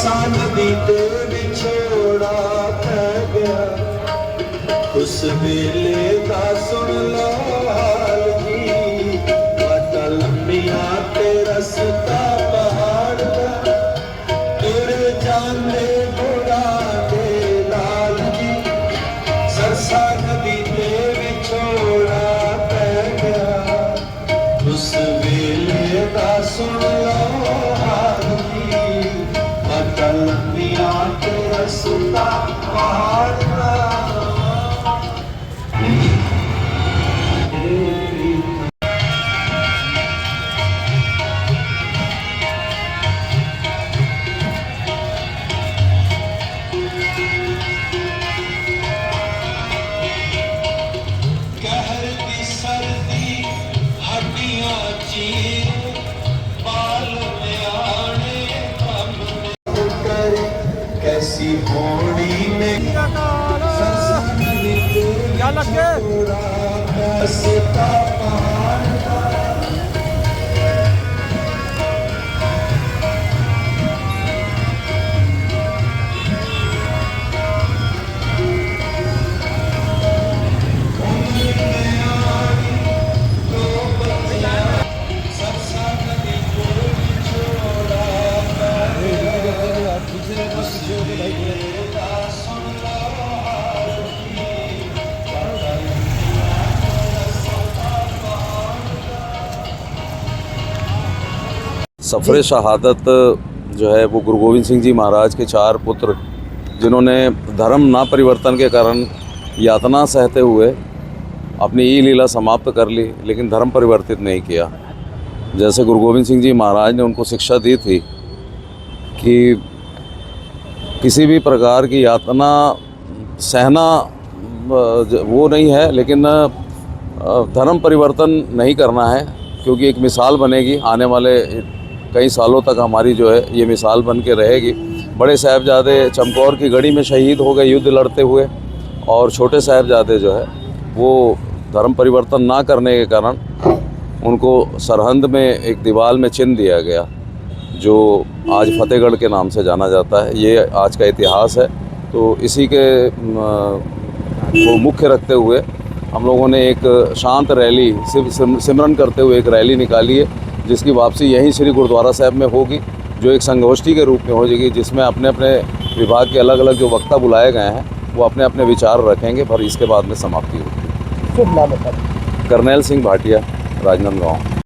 सरसा नदी ते विछोड़ा पै गया, उस वेले दा सुन लो हाल जी। वाटा लंबिया ते रस्ता पहाड़ दा, तुर जांदे घोड़ा दे लाल जी। सरसा नदी ते विछोड़ा पै गया, उस वेले दा सुन लो हाल जी। वाटा लंबिया ते रस्ता पहाड़ दा। कहर की सर्दी हड्डियां चीर, बाल में आने कम करे, कैसी होनी में क्या लग गए? रस्ता पहाड़ दा। सरसा नदी को विछोड़ा पै गया, उस वेले दा सुन लो हाल जी। वाटा लंबिया ते रस्ता पहाड़ दा। सफ़र शहादत जो है वो गुरु गोविंद सिंह जी महाराज के 4 पुत्र, जिन्होंने धर्म ना परिवर्तन के कारण यातना सहते हुए अपनी ई लीला समाप्त कर ली, लेकिन धर्म परिवर्तित नहीं किया। जैसे गुरु गोविंद सिंह जी महाराज ने उनको शिक्षा दी थी कि किसी भी प्रकार की यातना सहना वो नहीं है, लेकिन धर्म परिवर्तन नहीं करना है, क्योंकि एक मिसाल बनेगी आने वाले कई सालों तक। हमारी जो है ये मिसाल बन के रहेगी। बड़े साहिबजादे चमकौर की गढ़ी में शहीद हो गए युद्ध लड़ते हुए, और छोटे साहिबजादे जो है वो धर्म परिवर्तन ना करने के कारण उनको सरहंद में एक दीवार में चिन्ह दिया गया, जो आज फतेहगढ़ के नाम से जाना जाता है। ये आज का इतिहास है। तो इसी के को मुख्य रखते हुए हम लोगों ने एक शांत रैली सिमरन करते हुए एक रैली निकाली है, जिसकी वापसी यहीं श्री गुरुद्वारा साहब में होगी, जो एक संगोष्ठी के रूप में हो जाएगी, जिसमें अपने अपने विभाग के अलग अलग जो वक्ता बुलाए गए हैं वो अपने अपने विचार रखेंगे, पर इसके बाद में समाप्ति होगी। शुभ नाम है? करनैल सिंह भाटिया, राजनांदगांव।